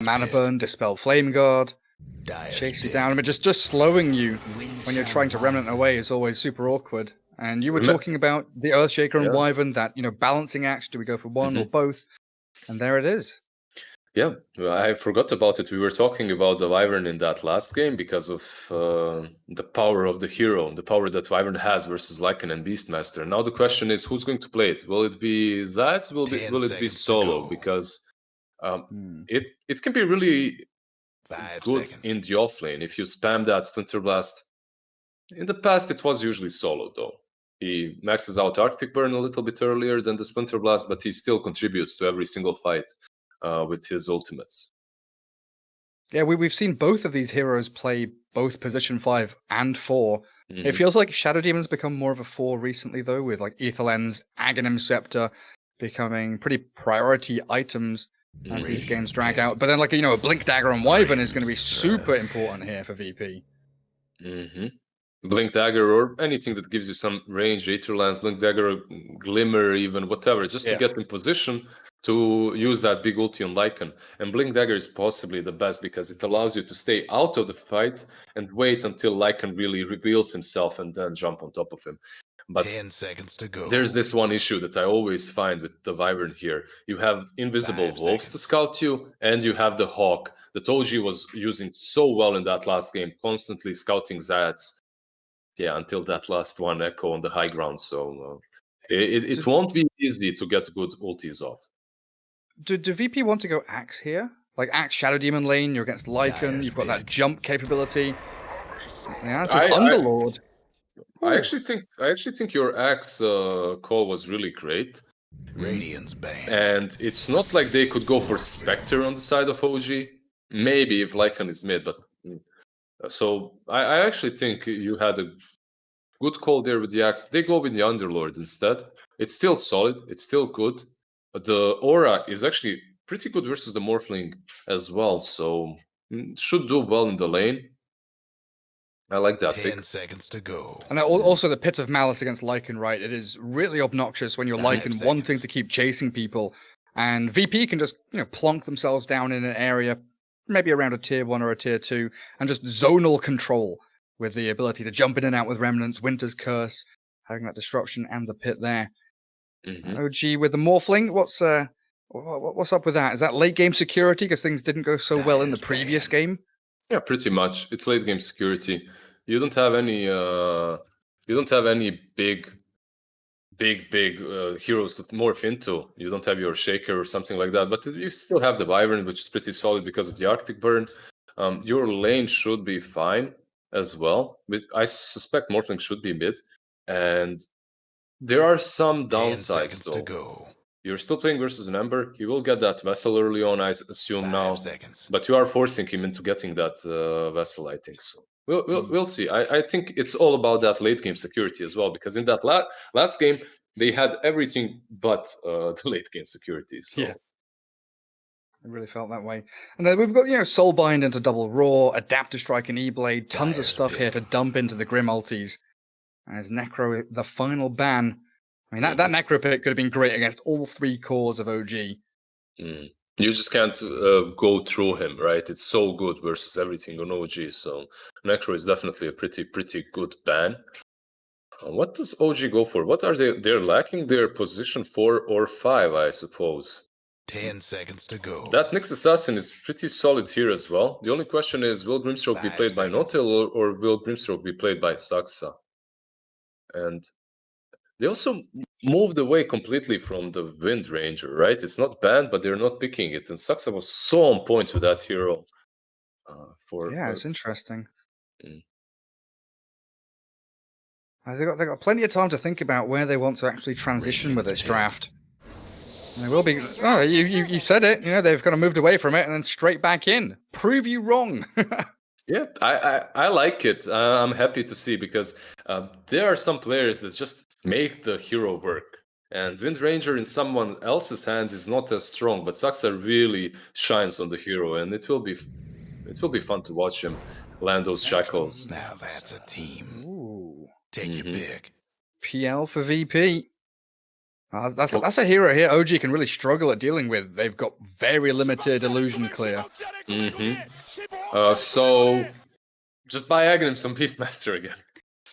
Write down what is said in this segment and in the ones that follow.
Mana Burn, Dispel Flame Guard, chase you down. I mean, just slowing you when you're trying to Remnant away is always super awkward. And you were talking about the Earthshaker and Wyvern, that, balancing act. Do we go for one or both? And there it is. Yeah, I forgot about it. We were talking about the Wyvern in that last game because of the power of the hero, the power that Wyvern has versus Lycan and Beastmaster. Now the question is, who's going to play it? Will it be Zayats? Will it be Solo? Because it can be really good in the offlane if you spam that Splinter Blast. In the past, it was usually Solo, though. He maxes out Arctic Burn a little bit earlier than the Splinter Blast, but he still contributes to every single fight with his ultimates. Yeah, we've seen both of these heroes play both position 5 and 4. It feels like Shadow Demon's become more of a 4 recently, though, with like Aether Lens, Aghanim Scepter becoming pretty priority items as these games drag out. But then, like, a Blink Dagger and Wyvern is going to be super important here for VP. Blink Dagger or anything that gives you some range, Aether Lens, Blink Dagger, Glimmer, even whatever, just to get in position to use that big ulti on Lycan. And Blink Dagger is possibly the best because it allows you to stay out of the fight and wait until Lycan really reveals himself and then jump on top of him. But 10 seconds to go. There's this one issue that I always find with the Wyvern here. You have invisible wolves to scout you, and you have the Hawk that OG was using so well in that last game, constantly scouting Zayats. Yeah, until that last one Echo on the high ground. So it won't be easy to get good ultis off. Do VP want to go Axe here? Like Axe Shadow Demon lane, you're against Lycan, you've got that jump capability. The answer is Underlord. I actually think your Axe call was really great. Radiant's banned. And it's not like they could go for Spectre on the side of OG. Maybe if Lycan is mid, but so I actually think you had a good call there with the Axe. They go with the Underlord instead. It's still solid. It's still good. The Aura is actually pretty good versus the Morphling as well. So should do well in the lane. I like that 10 seconds to go. And also the Pit of Malice against Lycan, right? It is really obnoxious when you're Lycan wanting to keep chasing people. And VP can just, plonk themselves down in an area, maybe around a tier 1 or a tier 2, and just zonal control with the ability to jump in and out with Remnants, Winter's Curse, having that disruption and the pit there. OG with the Morphling, what's up with that? Is that late game security because things didn't go so well in the previous game? Yeah, pretty much. It's late game security. You don't have any big heroes to morph into. You don't have your Shaker or something like that, but you still have the Wyvern, which is pretty solid because of the Arctic Burn. Your lane should be fine as well. But I suspect Morphling should be mid, and there are some downsides though. To go. You're still playing versus an Ember. He will get that Vessel early on, I assume 5 now. seconds. But you are forcing him into getting that Vessel, I think so. We'll see. I think it's all about that late game security as well, because in that last game they had everything but the late game security. So. Yeah. I really felt that way. And then we've got, Soulbind into Double Raw, Adaptive Strike and E-Blade, tons of stuff here to dump into the Grim ultis. As Necro, the final ban. I mean, that Necro pick could have been great against all 3 cores of OG. You just can't go through him, right? It's so good versus everything on OG. So Necro is definitely a pretty good ban. What does OG go for? What are they? They're lacking their position 4 or 5, I suppose. 10 seconds to go. That Nyx Assassin is pretty solid here as well. The only question is, will Grimstroke be played by Notil or will Grimstroke be played by Saxa? And they also moved away completely from the Wind Ranger, right? It's not banned, but they're not picking it. And Saxa was so on point with that hero. It's interesting. They got plenty of time to think about where they want to actually transition with this draft. And they will be. Oh, you said it. They've kind of moved away from it and then straight back in. Prove you wrong. Yeah, I like it. I'm happy to see because there are some players that just make the hero work. And Wind Ranger in someone else's hands is not as strong, but Saxa really shines on the hero, and it will be fun to watch him land those shackles. Now that's a team. Ooh. Take your pick. PL for VP. That's a hero here. OG can really struggle at dealing with. They've got very limited illusion clear. So just buy Aghanim some Beastmaster again.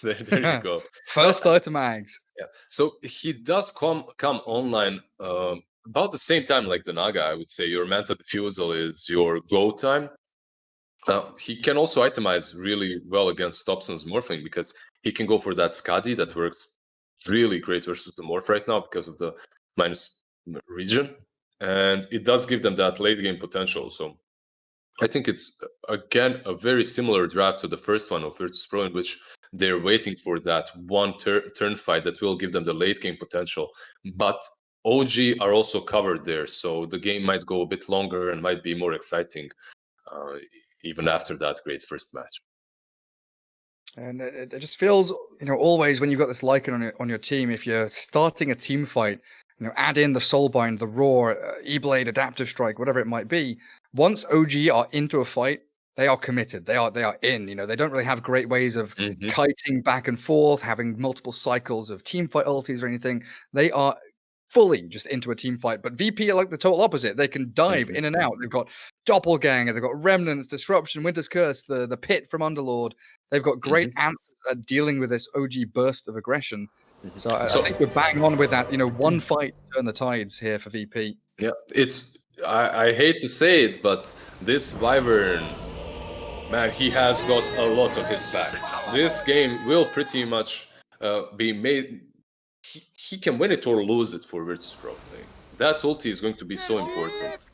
There you go. First item Ags. Yeah. So he does come online about the same time like the Naga, I would say. Your Manta Diffusal is your go time. He can also itemize really well against Thompson's Morphling because he can go for that Skadi that works really great versus the Morph right now because of the minus region. And it does give them that late game potential. So I think it's, again, a very similar draft to the first one of Virtus.Pro in which they're waiting for that one turn fight that will give them the late game potential. But OG are also covered there. So the game might go a bit longer and might be more exciting. Even after that great first match. And it just feels, always when you've got this Lycan on your team, if you're starting a team fight, add in the Soulbind, the Roar, E-Blade, Adaptive Strike, whatever it might be. Once OG are into a fight, they are committed. They are in. They don't really have great ways of kiting back and forth, having multiple cycles of team fight ultis or anything. They are fully just into a team fight. But VP are like the total opposite. They can dive in and out. They've got Doppelganger, they've got Remnants, Disruption, Winter's Curse, the Pit from Underlord. They've got great answers at dealing with this OG burst of aggression. So I think we're bang on with that. One fight to turn the tides here for VP. Yeah, I hate to say it, but this Wyvern, man, he has got a lot on his back. This game will pretty much be made. He can win it or lose it for Virtus.Pro. That ulti is going to be so important.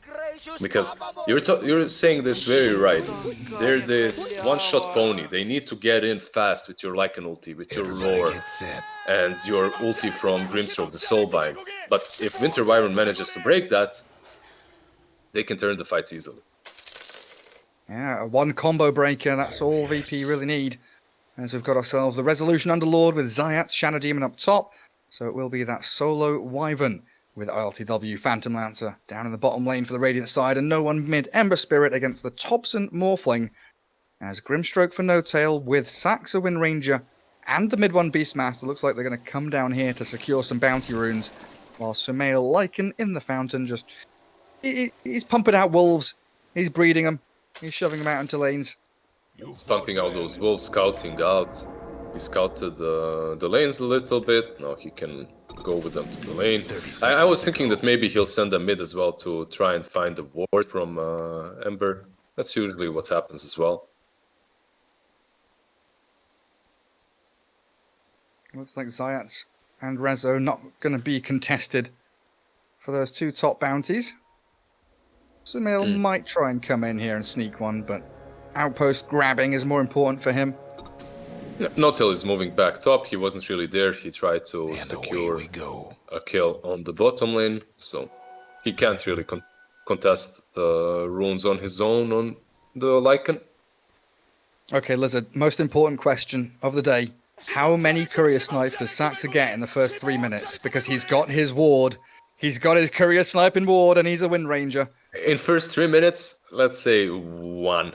Because you're saying this very right. They're this one-shot pony. They need to get in fast with your Lycan ulti, with your Roar, and your ulti from Grimstroke, the Soulbind. But if Winter Wyvern manages to break that, they can turn the fights easily. Yeah, one combo breaker, that's all VP really need. As we've got ourselves the Resolution Underlord with Zayat, Shadow Demon up top. So it will be that solo Wyvern with LTW Phantom Lancer down in the bottom lane for the Radiant side, and no one mid Ember Spirit against the Thompson Morphling. As Grimstroke for No Tail with Saxa Wind Ranger and the mid one Beastmaster. Looks like they're going to come down here to secure some bounty runes, while Sumail Lycan in the fountain just he's pumping out wolves, he's breeding them, he's shoving them out into lanes. He's pumping out those wolves, scouting out. He scouted the lanes a little bit. Now he can go with them to the lane. I was thinking that maybe he'll send a mid as well to try and find the ward from Ember. That's usually what happens as well. Looks like Zayats and Rezo not going to be contested for those two top bounties. Sumail might try and come in here and sneak one, but outpost grabbing is more important for him. Notel is moving back top. He wasn't really there. He tried to secure a kill on the bottom lane, so he can't really contest the runes on his own on the Lycan. Okay, lizZard, most important question of the day. How many courier snipes does Saxa get in the first 3 minutes? Because he's got his ward. He's got his courier sniping ward, and he's a Wind Ranger. In first 3 minutes, let's say 1.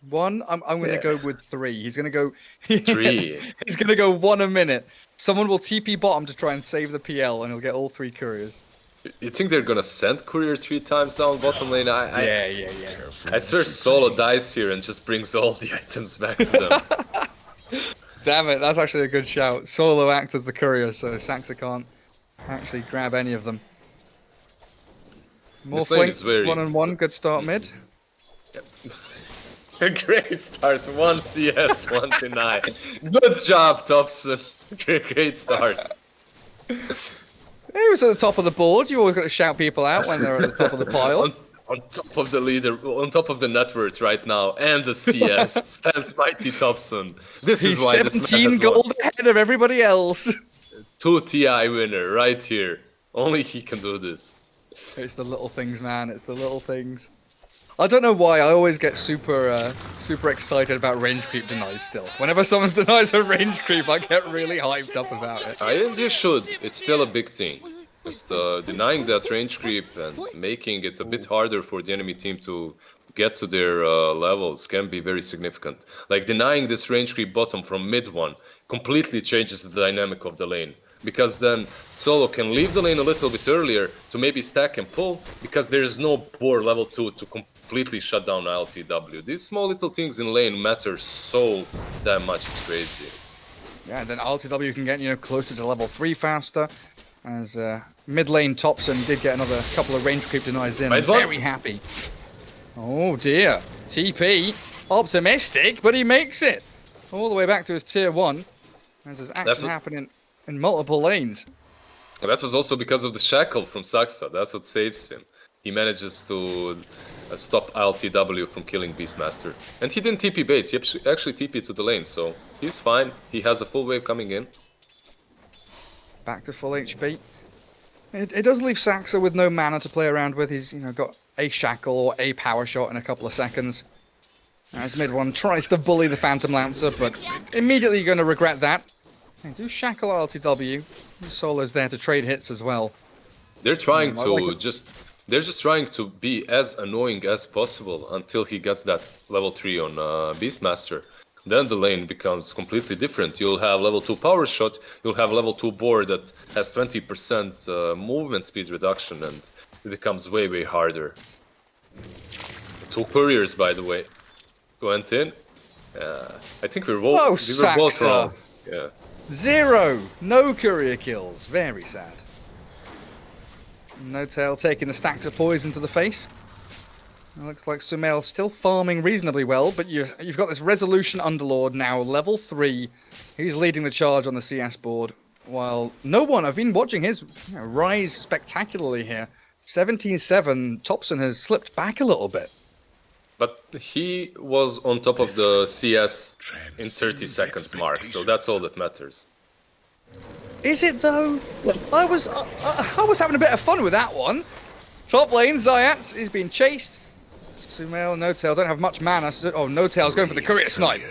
One? I'm going to go with 3. He's going to go... 3? He's going to go 1 a minute. Someone will TP bottom to try and save the PL, and he'll get all 3 couriers. You think they're going to send courier 3 times down bottom lane? Yeah. I swear Solo dies here and just brings all the items back to them. Damn it, that's actually a good shout. Solo acts as the courier, so Saxa can't actually grab any of them. More flank, very... 1-on-1, good start mid. Yep. A great start, 1 CS, 1 deny. Good job, Thompson. Great start. He was at the top of the board. You always got to shout people out when they're at the top of the pile. On top of the leader, on top of the net worth right now, and the CS stands Mighty Thompson. This is why 17 gold ahead of everybody else. 2 TI winner right here. Only he can do this. It's the little things, man. It's the little things. I don't know why. I always get super excited about range creep denies still. Whenever someone denies a range creep, I get really hyped up about it. Yes, you should. It's still a big thing. Just denying that range creep and making it a bit harder for the enemy team to get to their levels can be very significant. Like denying this range creep bottom from mid one completely changes the dynamic of the lane. because then Solo can leave the lane a little bit earlier to maybe stack and pull, because there is no board level 2 to completely shut down LTW. These small little things in lane matter so damn much, it's crazy. Yeah, and then LTW can get, you know, closer to level 3 faster, as mid lane Topson did get another couple of range creep denies in. Very happy. Oh dear, TP, optimistic, but he makes it all the way back to his tier 1, as there's action happening in multiple lanes. That was also because of the shackle from Saxa. That's what saves him. He manages to stop LTW from killing Beastmaster. And he didn't TP base, he actually TP to the lane, so he's fine. He has a full wave coming in. Back to full HP. It does leave Saxa with no mana to play around with. He's, you know, got a shackle or a power shot in a couple of seconds. As mid one tries to bully the Phantom Lancer, but immediately going to regret that. They do shackle LTW. Solo's there to trade hits as well. They're trying to they're just trying to be as annoying as possible until he gets that level 3 on Beastmaster. Then the lane becomes completely different. You'll have level 2 power shot, you'll have level 2 board that has 20% movement speed reduction, and it becomes way, way harder. 2 couriers, by the way, went in. I think we were both wrong. Yeah. 0! No courier kills. Very sad. No Tail taking the stacks of poison to the face. It looks like Sumail still farming reasonably well, but you've got this Resolution Underlord now, level 3. He's leading the charge on the CS board, while no one, I've been watching his rise spectacularly here. 17-7, Topson has slipped back a little bit. But he was on top of the CS in 30 seconds mark, so that's all that matters. Is it though? I was having a bit of fun with that one. Top lane, Zayat is being chased. Sumail, No Tail don't have much mana. Oh, No Tail's going for the courier snipe.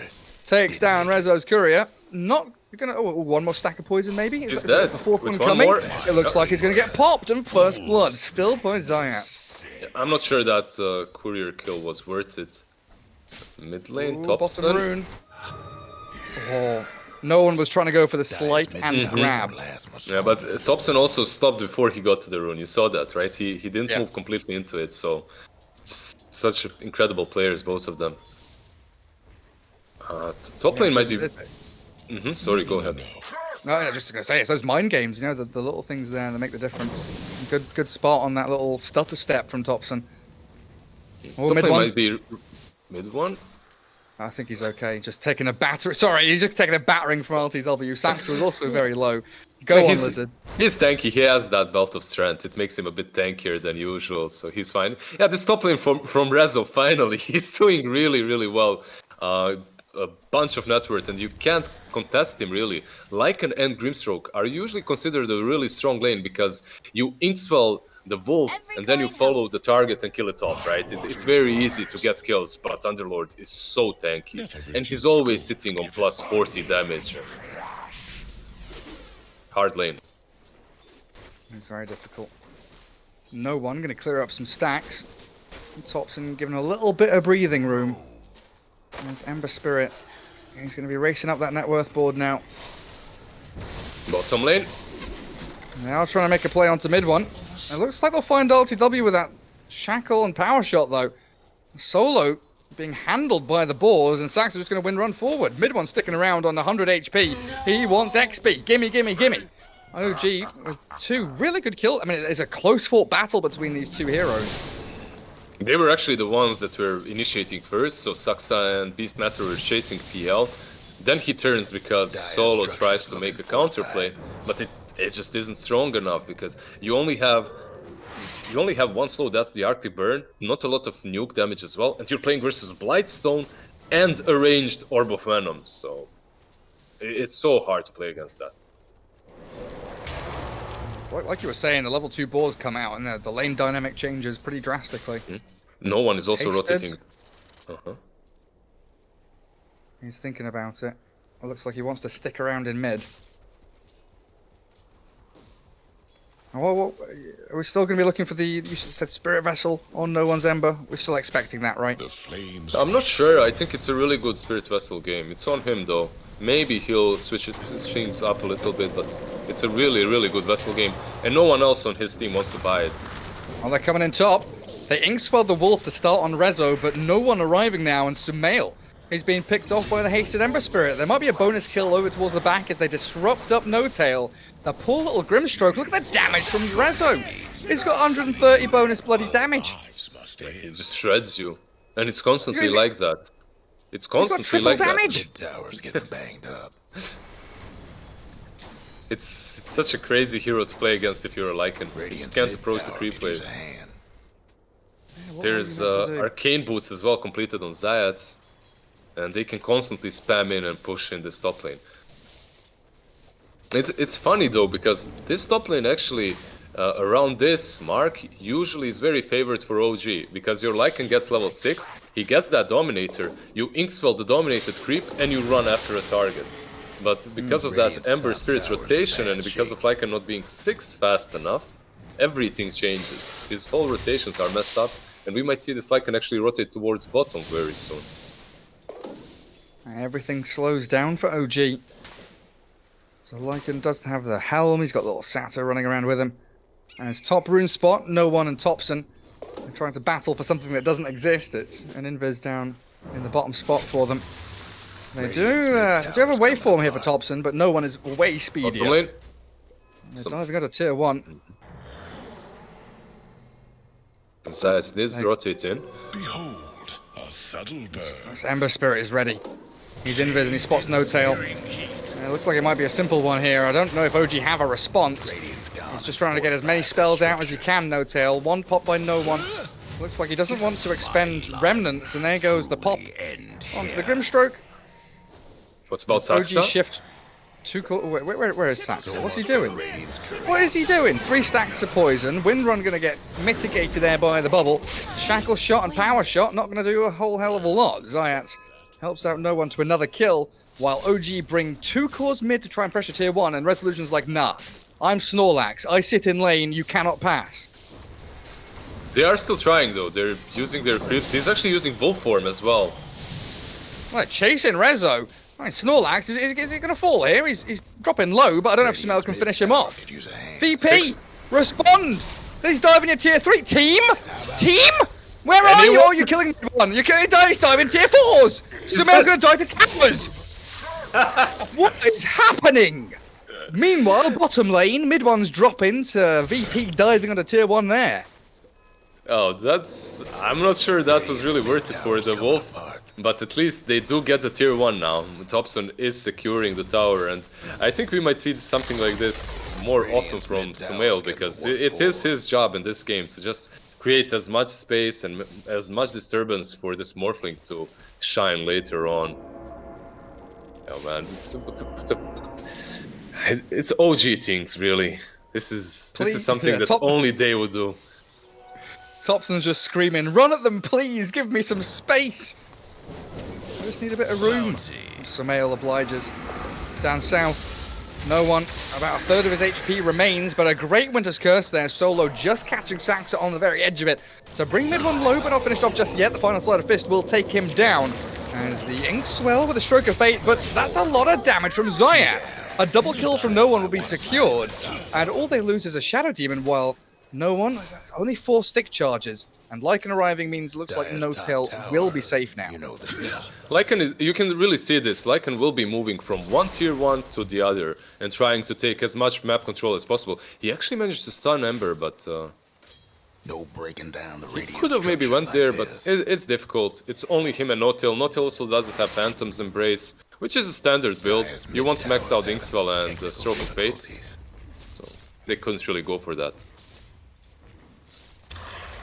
Takes down Rezo's courier. Not gonna. Oh, one more stack of poison maybe. Is that the fourth one coming? More? It looks like he's gonna get popped, and first blood spilled by Zayat. I'm not sure that courier kill was worth it. Mid lane, Topson. Rune. Oh, no one was trying to go for the slight and grab. Yeah, but Topson also stopped before he got to the rune. You saw that, right? He didn't move completely into it, so just such incredible players, both of them. Top lane might be... Sorry, go ahead. No, I was just going to say, it's those mind games, you know, the little things there that make the difference. Good spot on that little stutter step from Topson. Oh, mid one. Might be mid one? I think he's okay. Just taking a battering. Sorry, he's just taking a battering from LTW. Saxa was also very low. Go on, lizZard. He's tanky. He has that belt of strength. It makes him a bit tankier than usual, so he's fine. Yeah, this top lane from Rezo, finally. He's doing really, really well. A bunch of net worth, and you can't contest him really. Lycan and Grimstroke are usually considered a really strong lane because you inkswell the wolf and then you follow the target and kill it off, right? It's very easy to get kills, but Underlord is so tanky, and he's always sitting on plus 40 damage. Hard lane. It's very difficult. No one going to clear up some stacks. Topson given a little bit of breathing room. There's Ember Spirit. He's going to be racing up that net worth board now. Bottom lane. Now trying to make a play onto mid one. It looks like they'll find LTW with that shackle and power shot though. Solo being handled by the boars, and Saxa just going to win run forward. Mid one sticking around on 100 HP. He wants XP. Gimme, gimme, gimme. OG with 2 really good kills. I mean, it's a close fought battle between these 2 heroes. They were actually the ones that were initiating first, so Saxa and Beastmaster were chasing PL. Then he turns because Solo tries to make a counterplay, but it just isn't strong enough because you only have one slow, that's the Arctic Burn, not a lot of nuke damage as well, and you're playing versus Blightstone and a ranged Orb of Venom, so it's so hard to play against that. Like you were saying, the level 2 boars come out and the lane dynamic changes pretty drastically. No one is also rotating. He's thinking about it. It looks like he wants to stick around in mid. Well, are we still going to be looking for the, you said Spirit Vessel on No One's Ember? We're still expecting that, right? I'm not sure. I think it's a really good Spirit Vessel game. It's on him though. Maybe he'll switch things up a little bit, but It's a really, really good Vessel game, and no one else on his team wants to buy it. Well, they're coming in top. They Inkswelled the Wolf to start on Rezo, but no one arriving now, and Sumail is being picked off by the Hasted Ember Spirit. There might be a bonus kill over towards the back as they disrupt up No-Tail. The poor little Grimstroke, look at the damage from Rezo. He's got 130 bonus bloody damage. It just shreds you, and it's constantly like that. It's constantly like damage. Mid tower's getting banged up. It's such a crazy hero to play against if you're a Lycan. You just can't approach the creep wave. There's Arcane Boots as well completed on Zayats, and they can constantly spam in and push in this top lane. It's funny though, because this top lane actually, around this mark, usually is very favored for OG, because your Lycan gets level 6, he gets that Dominator, you Inkswell the Dominated creep, and you run after a target. But because of that Ember Spirit's rotation, and because of Lycan not being 6 fast enough, everything changes. His whole rotations are messed up, and we might see this Lycan actually rotate towards bottom very soon. Everything slows down for OG. So Lycan does have the helm, he's got little Sato running around with him. And his top rune spot, no one and Topson. They're trying to battle for something that doesn't exist. It's an invis down in the bottom spot for them. They do have a waveform here for Topson, but no one is way speedier. They're diving out of tier 1. Zayas did rotate in. Behold, a subtle bird. This Ember Spirit is ready. He's invis and he spots No-Tail. It looks like it might be a simple one here. I don't know if OG have a response. He's just trying to get as many spells out as he can, No-Tail. One pop by no one. Looks like he doesn't want to expend remnants, and there goes the pop onto the Grimstroke. What about Saxa? OG shift. Where is Saxa? What's he doing? What is he doing? 3 stacks of poison. Windrun going to get mitigated there by the bubble. Shackle shot and power shot not going to do a whole hell of a lot. Zayat helps out no one to another kill, while OG bring 2 cores mid to try and pressure tier 1, and Resolution's like, nah, I'm Snorlax. I sit in lane, you cannot pass. They are still trying though. They're using their creeps. He's actually using Wolf form as well. Well, chasing Rezo. I mean, Snorlax, is he going to fall here? He's dropping low, but I don't know if Sumail can finish him off. VP, respond! He's diving in tier 3. Team? Team? Where are you? Oh, you're killing one. He's diving tier 4s. Sumail's going to die to towers. What is happening? Meanwhile, bottom lane, mid one's dropping to VP diving onto tier 1 there. Oh, I'm not sure that was really worth it for the Wolf. But at least they do get the tier 1 now. Topson is securing the tower, and I think we might see something like this more often from Sumail, because it is his job in this game to just create as much space and as much disturbance for this Morphling to shine later on. Oh man, it's OG things, really. This is something that only they would do. Topson's just screaming, run at them please, give me some space. I just need a bit of room. Sumail obliges. Down south, no one. About a third of his HP remains, but a great Winter's Curse there. Solo just catching Saxa on the very edge of it. To bring mid one low, but not finished off just yet. The final Sleight of Fist will take him down. As the Inkswell with a Stroke of Fate, but that's a lot of damage from Zayat. A double kill from no one will be secured. And all they lose is a Shadow Demon, while no one, only 4 stick charges. And Lycan arriving means looks like No-Tail will be safe now. Lycan you can really see this. Lycan will be moving from one tier 1 to the other and trying to take as much map control as possible. He actually managed to stun Ember, but no breaking down the he could have maybe went there, but it's difficult. It's only him and No-Tail. No-Tail also doesn't have Phantom's Embrace, which is a standard build. You want to max out Inkswell and Stroke of Fate, so they couldn't really go for that.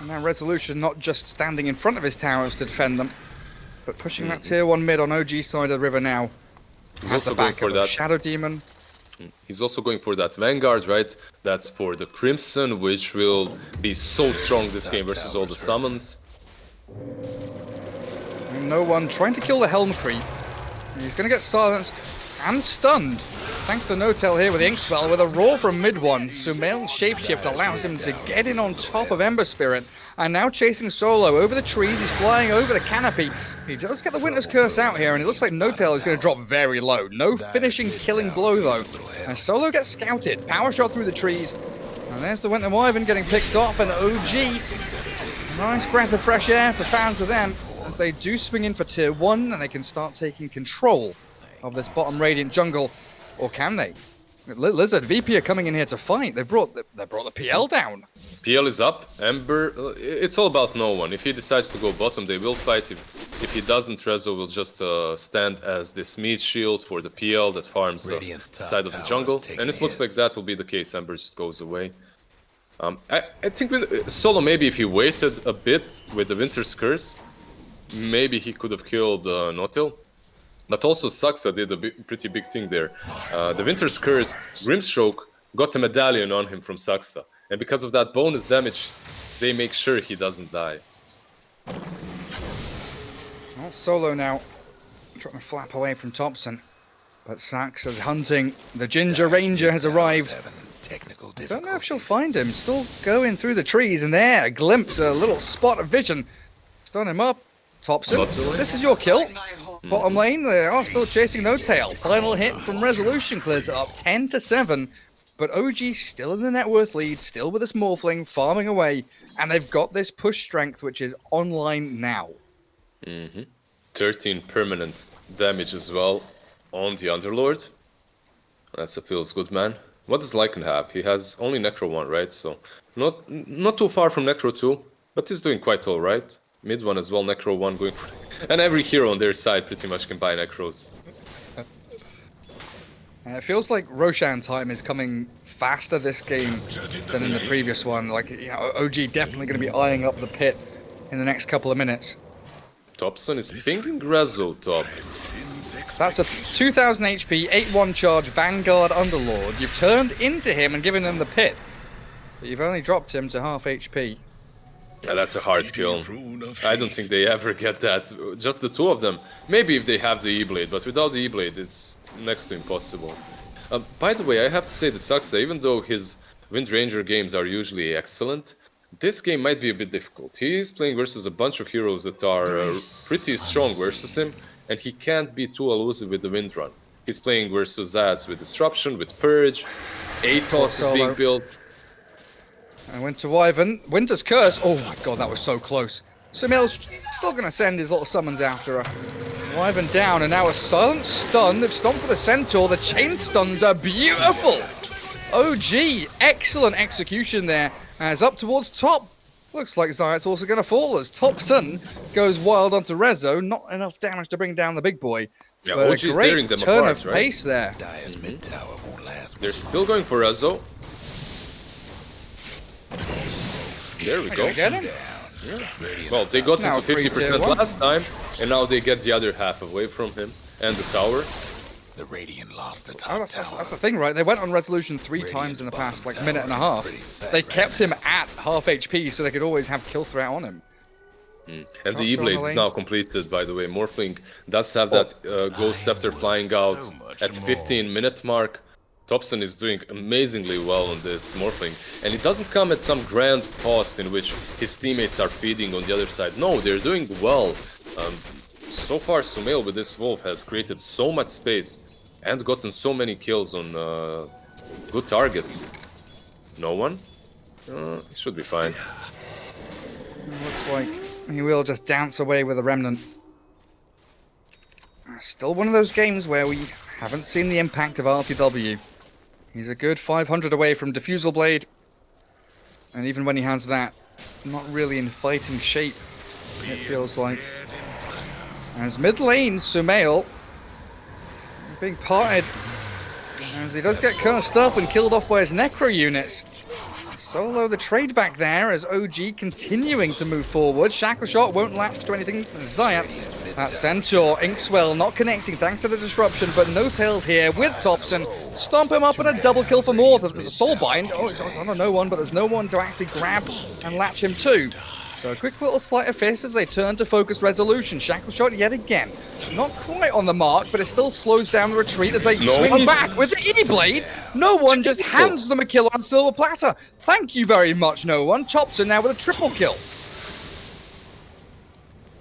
Now Resolution not just standing in front of his towers to defend them, but pushing that tier 1 mid on OG side of the river now. He's also going for that Shadow Demon. He's also going for that Vanguard, right? That's for the Crimson, which will be so strong this game versus all the summons. And no one trying to kill the Helm creep. He's going to get silenced and stunned. Thanks to No-Tail here with Inkswell with a roar from mid one. Sumail's Shapeshift allows him to get in on top of Ember Spirit. And now chasing Solo over the trees. He's flying over the canopy. He does get the Winter's Curse out here, and it looks like No-Tail is going to drop very low. No finishing killing blow, though. And Solo gets scouted. Power shot through the trees. And there's the Winter Wyvern getting picked off, and OG. Nice breath of fresh air for fans of them, as they do swing in for tier 1, and they can start taking control of this bottom Radiant jungle. Or can they? lizZard, VP are coming in here to fight. They brought the PL down. PL is up. Ember, it's all about no one. If he decides to go bottom, they will fight. If he doesn't, Rezo will just stand as this meat shield for the PL that farms the side of the jungle. And it looks like that will be the case. Ember just goes away. I think with Solo, maybe if he waited a bit with the Winter's Curse, maybe he could have killed No-Tail. But also Saxa did a pretty big thing there. The Winter's Cursed Grimstroke got a medallion on him from Saxa. And because of that bonus damage, they make sure he doesn't die. Well, Solo now trying to flap away from Thompson. But Saxa's hunting. The Ginger Ranger has arrived. Don't know if she'll find him. Still going through the trees, and there, a glimpse, a little spot of vision. Stun him up. Thompson, this is your kill. Bottom lane, they are still chasing No-Tail. Final hit from Resolution clears it up 10-7. But OG still in the net worth lead, still with this Morphling, farming away. And they've got this push strength, which is online now. 13 permanent damage as well on the Underlord. That feels good, man. What does Lycan have? He has only Necro 1, right? So not too far from Necro 2, but he's doing quite alright. Mid one as well, Necro 1 going for... And every hero on their side pretty much can buy Necros. It feels like Roshan time is coming faster this game than in the previous one. Like, you know, OG definitely going to be eyeing up the pit in the next couple of minutes. Thompson is pinging Rezo top. That's a 2000 HP, 8-1 charge Vanguard Underlord. You've turned into him and given him the pit. But you've only dropped him to half HP. Yeah, that's a hard kill. I don't think they ever get that. Just the two of them. Maybe if they have the E-Blade, but without the E-Blade, it's next to impossible. By the way, I have to say that Saxa, even though his Wind Ranger games are usually excellent, this game might be a bit difficult. He is playing versus a bunch of heroes that are pretty strong versus him, and he can't be too elusive with the Wind Run. He's playing versus Ads with Disruption, with Purge, Atos is being built. And Winter Wyvern, Winter's Curse. Oh my god, that was so close. Sumail's still going to send his little summons after her. Wyvern down, and now a silent stun. They've stomped for the Centaur. The chain stuns are beautiful. OG, excellent execution there. As up towards top. Looks like Zayat's also going to fall as Thompson goes wild onto Rezo. Not enough damage to bring down the big boy. Yeah, but OG's a great tearing them turn apart, of right? pace there. They're still going for Rezo. There we go. Get him? Well, they got Now into 50% last time, and now they get the other half away from him and the tower. The Radiant lost the top Oh, that's the thing, right? They went on Resolution 3 times in the past, like, minute and a half. They kept him at half HP so they could always have kill threat on him. And the E-Blade is now completed, by the way. Morphling does have that Ghost Scepter flying out at 15-minute mark. Thompson is doing amazingly well on this Morphling, and it doesn't come at some grand cost in which his teammates are feeding on the other side. No, they're doing well. So far, Sumail with this Wolf has created so much space and gotten so many kills on good targets. No one? It should be fine. Looks like he will just dance away with a Remnant. Still one of those games where we haven't seen the impact of RTW. He's a good 500 away from Diffusal Blade. And even when he has that, not really in fighting shape, it feels like. As mid lane, Sumail being parted. As he does get cursed up and killed off by his Necro units. Solo the trade back there as OG continuing to move forward. Shackle Shot won't latch to anything. Zayat, that Centaur, Inkswell not connecting thanks to the disruption, but No-Tail's here with Thompson. Stomp him up and a double kill for more. There's a Soulbind. Oh, it's on a no one, but there's no one to actually grab and latch him to. So a quick little sleight of fist as they turn to focus Resolution. Shackle Shot yet again. Not quite on the mark, but it still slows down the retreat as they swing back with the E-Blade. No one just hands them a kill on silver platter. Thank you very much, no one. Thompson now with a triple kill.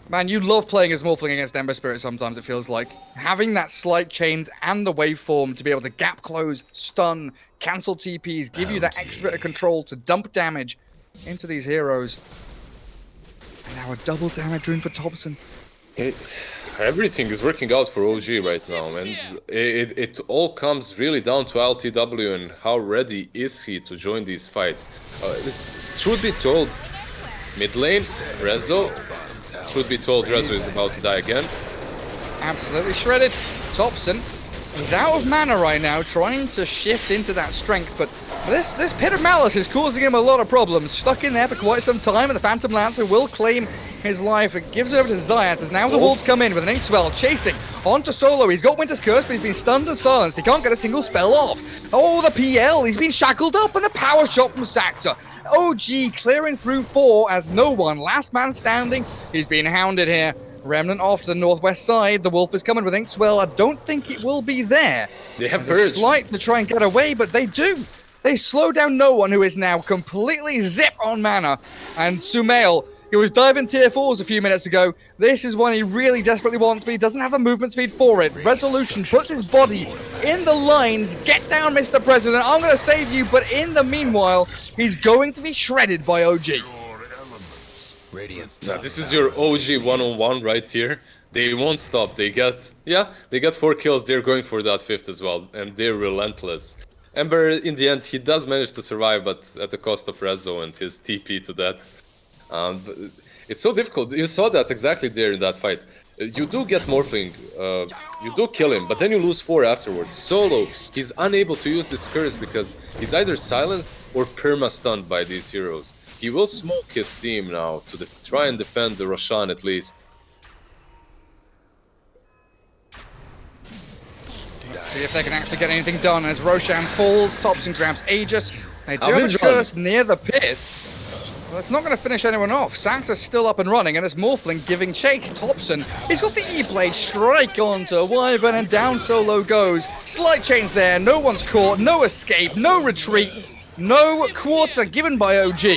Man, you love playing as Morphling against Ember Spirit sometimes, it feels like. Having that slight chains and the waveform to be able to gap close, stun, cancel TPs, give you that extra bit of control to dump damage into these heroes. And now a double damage rune for Thompson. Everything is working out for OG right now, and it all comes really down to LTW and how ready is he to join these fights. Truth be told, mid lane, Rezo. Truth be told, Rezo is about to die again. Absolutely shredded. Thompson, he's out of mana right now, trying to shift into that strength, but this Pit of Malice is causing him a lot of problems. Stuck in there for quite some time, and the Phantom Lancer will claim his life. It gives it over to Zayat as now the wolves come in with an Inkswell chasing onto Solo. He's got Winter's Curse, but he's been stunned and silenced. He can't get a single spell off. Oh, the PL, he's been shackled up, and the power shot from Saxa. OG clearing through 4 as no one, last man standing. He's been hounded here. Remnant off to the northwest side. The wolf is coming with Inkswell. I don't think it will be there. They have There's a slight to try and get away, but they do. They slow down no one, who is now completely zip on mana. And Sumail, he was diving tier 4s a few minutes ago. This is one he really desperately wants, but he doesn't have the movement speed for it. Resolution puts his body in the lines. Get down, Mr. President. I'm going to save you, but in the meanwhile, he's going to be shredded by OG. Now, this is your OG one-on-one right here. They won't stop. They get 4 kills. They're going for that 5th as well, and they're relentless. Ember, in the end, he does manage to survive, but at the cost of Rezo and his TP to death. It's so difficult. You saw that exactly there in that fight. You do get Morphling, you do kill him, but then you lose 4 afterwards. Solo, he's unable to use this curse because he's either silenced or perma-stunned by these heroes. He will smoke his team now to try and defend the Roshan at least. Let's see if they can actually get anything done as Roshan falls. Thompson grabs Aegis. They do have a curse near the pit. Well, it's not going to finish anyone off. Saxa's still up and running, and it's Morphling giving chase. Thompson, he's got the E-Blade strike onto Wyvern, and down Solo goes. Slight chains there, no one's caught, no escape, no retreat, no quarter given by OG.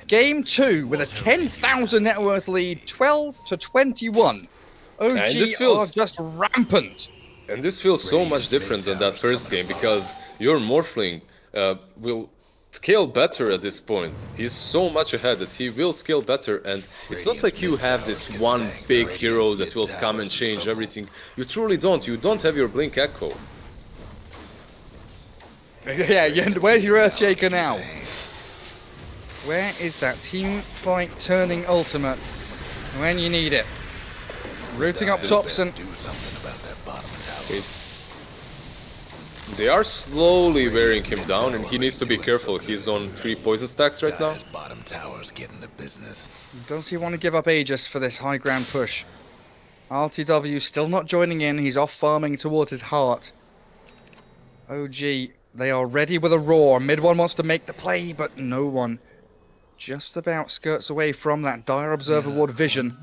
Game 2 with a 10,000 net worth lead, 12-21. OG are just rampant. And this feels so much different than that first game because your Morphling will scale better at this point. He's so much ahead that he will scale better, and it's not like you have this one big hero that will come and change everything. You truly don't. You don't have your Blink Echo. Yeah, where's your Earthshaker now? Where is that team fight turning ultimate when you need it? Rooting up Thompson. They are slowly wearing him down, and he needs to be careful. He's on 3 poison stacks right now. Bottom tower's getting the business. Does he want to give up Aegis for this high ground push? RTW still not joining in. He's off farming towards his heart. OG, they are ready with a roar. Mid one wants to make the play, but no one. Just about skirts away from that Dire Observer Ward vision.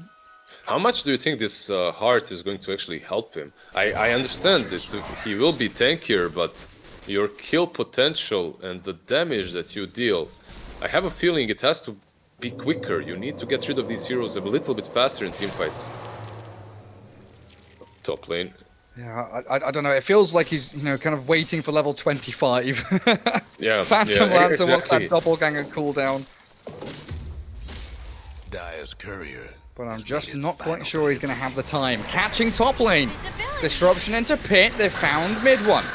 How much do you think this heart is going to actually help him? I understand that he will be tankier, but your kill potential and the damage that you deal, I have a feeling it has to be quicker. You need to get rid of these heroes a little bit faster in teamfights. Top lane. Yeah, I don't know. It feels like he's, kind of waiting for level 25. Yeah, Phantom Lancer exactly. wants that doppelganger cooldown. Dire's courier. But I'm just not quite sure he's going to have the time. Catching top lane. Disruption into pit. They've found mid one.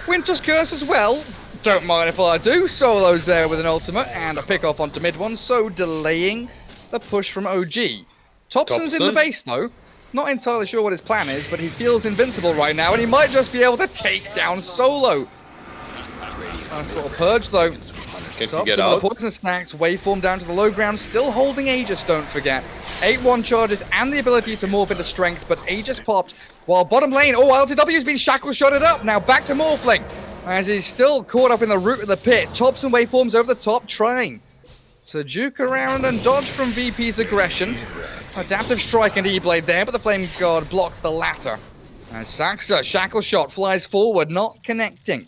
Winter's Curse as well. Don't mind if I do. Solo's there with an ultimate and a pick off onto mid one. So delaying the push from OG. Thompson's in the base though. Not entirely sure what his plan is, but he feels invincible right now, and he might just be able to take down Solo. Nice little purge though. Can he get out? The poison stacks, waveform down to the low ground, still holding Aegis, don't forget. 8-1 charges and the ability to morph into strength, but Aegis popped while bottom lane, LTW's been shackle shotted up, now back to Morphling, as he's still caught up in the root of the pit. Thompson waveforms over the top, trying to juke around and dodge from VP's aggression. Adaptive strike and E-Blade there, but the Flame Guard blocks the latter. And Saxa, shackle shot, flies forward, not connecting.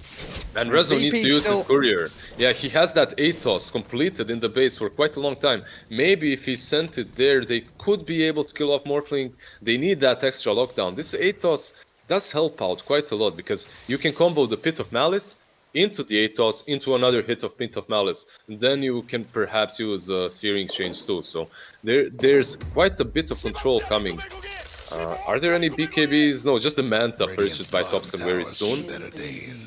And Whereas Rezo needs to VP use still- his courier. Yeah, he has that ATOS completed in the base for quite a long time. Maybe if he sent it there, they could be able to kill off Morphling. They need that extra lockdown. This ATOS does help out quite a lot because you can combo the Pit of Malice into the ATOS, into another hit of Pit of Malice. And then you can perhaps use Searing Chains too. So there's quite a bit of control coming. Are there any BKBs? No, just the Manta purchased by Thompson very soon. Better days.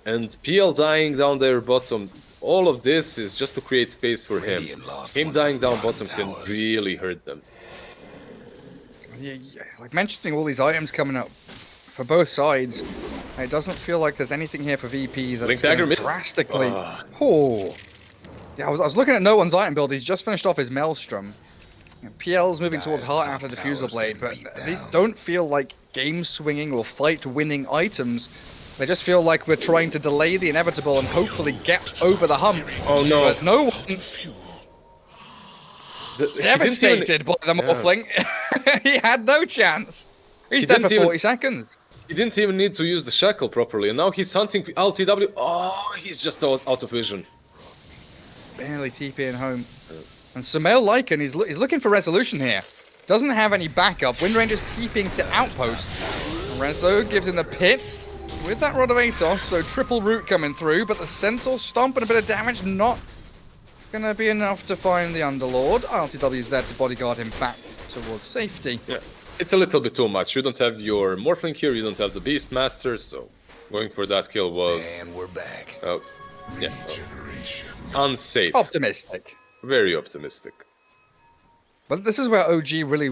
And PL dying down there bottom, all of this is just to create space for him. Radiant lost Him one dying of their down bottom bottom can towers. really hurt them. Yeah, like mentioning all these items coming up for both sides, it doesn't feel like there's anything here for VP that's Blink dagger going mid. to drastically. Ah. Oh, yeah. I was looking at no one's item build. He's just finished off his Maelstrom. PL's moving towards Guys, Heart top after towers Diffusal Blade, but getting beat these down. don't feel like game-swinging or fight-winning items. They just feel like we're trying to delay the inevitable and hopefully get over the hump. Oh no. But no one He didn't even- devastated by the Yeah. Morphling. He had no chance. He's He dead for didn't even- 40 seconds. He didn't even need to use the shackle properly, and now he's hunting LTW. Oh, he's just out of vision. Barely TPing home. And Sumail Lycan is looking for resolution here. Doesn't have any backup. Wind Ranger's TPing to outpost. Rezo gives in the pit with that Rod of Atos, so triple root coming through, but the Centaur stomp and a bit of damage not gonna be enough to find the Underlord. LTW's there to bodyguard him back towards safety. Yeah, it's a little bit too much. You don't have your Morphling here, you don't have the Beastmaster, so going for that kill was And we're back. yeah, unsafe. Optimistic. Very optimistic. But this is where OG really,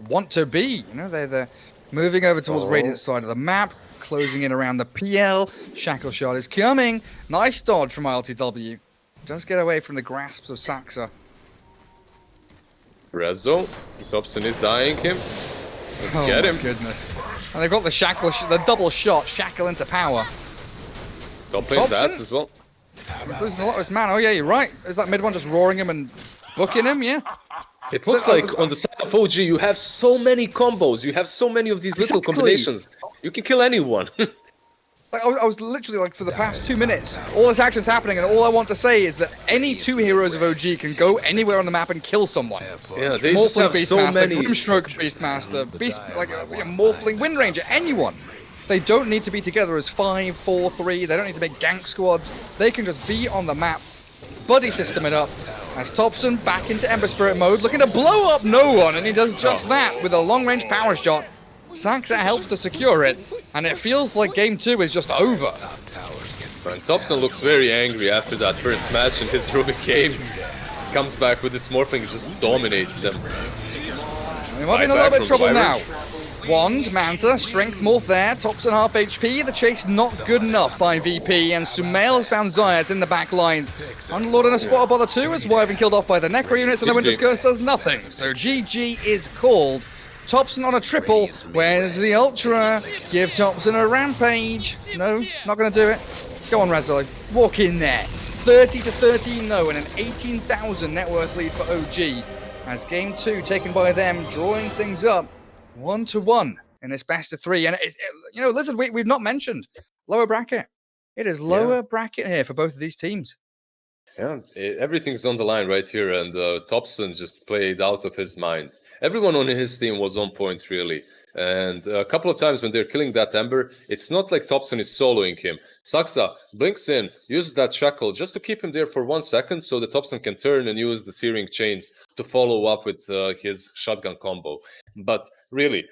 want to be. They're moving over towards Radiant side of the map, closing in around the PL. Shackle Shard is coming. Nice dodge from LTW. Does get away from the grasps of Saxa. Rezo, Thompson is eyeing him. Oh Get my him. goodness. And they've got the the double shot, Shackle into power. Top lane's Thompson? ads as well. He's losing a lot of his mana. Oh yeah, you're right. Is that mid one just roaring him and booking him? Yeah. It looks like on the side of OG you have so many combos, you have so many of these little Exactly. combinations. You can kill anyone. Like, I was literally like, for the past 2 minutes, all this action's happening, and all I want to say is that any two heroes of OG can go anywhere on the map and kill someone. Yeah, they just Morphling have so Beastmaster, many. Grimstroke Beastmaster, Morphling Wind Ranger, anyone. They don't need to be together as 5, 4, 3. They don't need to make gank squads. They can just be on the map, buddy system it up. As Thompson back into Ember Spirit mode, looking to blow up no one, and he does just that with a long-range power shot. Saxa helps to secure it, and it feels like game 2 is just over. And Thompson looks very angry after that first match in his Rubik game. Comes back with this Morphling and just dominates them. We might be in a little bit of trouble now. Wand, Manta, Strength Morph there, Thompson half HP, the chase not good enough by VP, and Sumail has found Zayat in the back lines. Underlord in a spot up on the 2 is Wyvern killed off by the Necro units, and the Winter's Curse does nothing. So GG is called. Thompson on a triple. Where's the Ultra? Give Thompson a rampage. No, not going to do it. Go on, Rezo. Walk in there. 30-13 though, and an 18,000 net worth lead for OG. As game 2 taken by them, drawing things up 1-1 in this best of 3. And lizZard, we've not mentioned lower bracket. It is lower bracket here for both of these teams. Yeah, everything's on the line right here, and Thompson just played out of his mind. Everyone on his team was on point, really. And a couple of times when they're killing that Ember, it's not like Thompson is soloing him. Saxa blinks in, uses that shackle just to keep him there for 1 second so that Thompson can turn and use the Searing Chains to follow up with his shotgun combo. But really,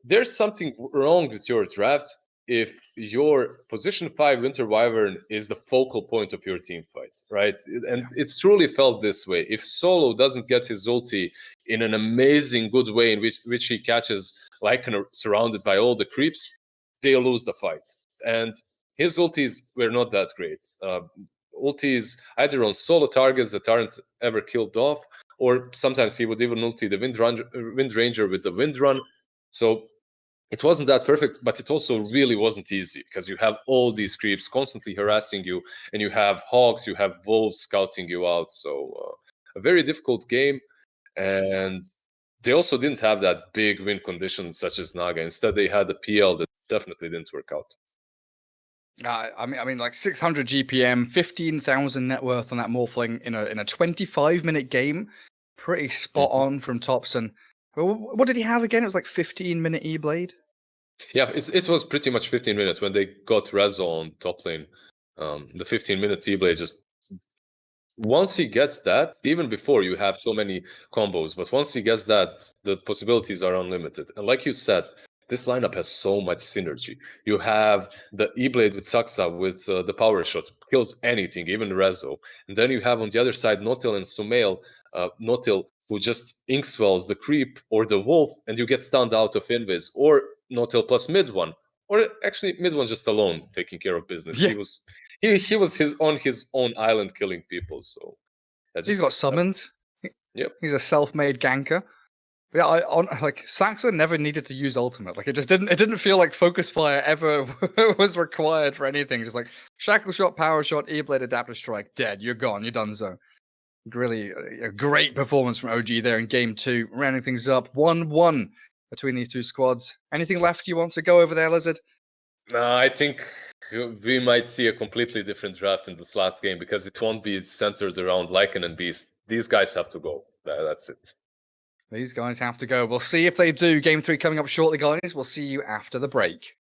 there's something wrong with your draft if your position 5 Winter Wyvern is the focal point of your team fight, right? And it's truly felt this way. If Solo doesn't get his ulti in an amazing good way in which he catches Lycan surrounded by all the creeps, they lose the fight. And his ultis were not that great. Ultis either on solo targets that aren't ever killed off, or sometimes he would even ulti the Wind Ranger with the Wind Run. So it wasn't that perfect, but it also really wasn't easy because you have all these creeps constantly harassing you, and you have Hogs, you have Wolves scouting you out. So a very difficult game, and they also didn't have that big win condition such as Naga. Instead, they had a PL that definitely didn't work out. I mean, like 600 GPM, 15,000 net worth on that Morphling in a 25-minute game. Pretty spot on from Thompson. What did he have again? It was like 15-minute E-Blade. Yeah, it was pretty much 15 minutes when they got Rezo on top lane. The 15-minute T-Blade just once he gets that, even before you have so many combos, but once he gets that, the possibilities are unlimited. And like you said, this lineup has so much synergy. You have the E-Blade with Saksa with the power shot, kills anything, even Rezo. And then you have on the other side Notil and Sumail, Notil who just inkswells the creep or the wolf, and you get stunned out of Invis, or Notil plus mid one, or actually mid one just alone taking care of business. Yeah. He was on his own island killing people. So He's got summons. Yep. He's a self-made ganker. Yeah, like Saxa never needed to use ultimate. Like it didn't feel like focus fire ever was required for anything. Just like shackle shot, power shot, E-Blade, adaptive strike, dead. You're gone. You're done. So really a great performance from OG there in game 2, rounding things up 1-1 between these two squads. Anything left you want to go over there, lizZard? I think we might see a completely different draft in this last game because it won't be centered around Lycan and Beast. These guys have to go. That's it. These guys have to go. We'll see if they do. Game 3 coming up shortly, guys. We'll see you after the break.